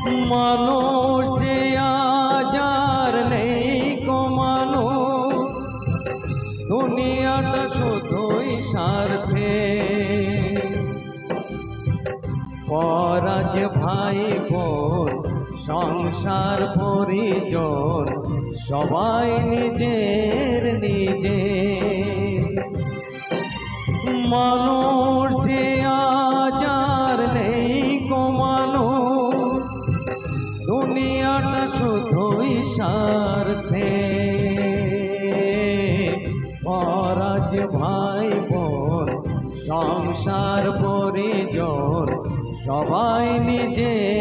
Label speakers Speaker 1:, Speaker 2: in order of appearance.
Speaker 1: মানুষ যে আজ আর নেই গো মানুষ, দুনিয়াটা শুধুই স্বার্থে। পরাজ ভাই বোন সংসার পরিজন সবাই নিজের নিজে। মানুষ যে আজ আর নেই গো মানুষ, দুনিয়াটা শুধুই স্বার্থে। পরাজ ভাই বোন সংসার পরিজন সবাই নিজে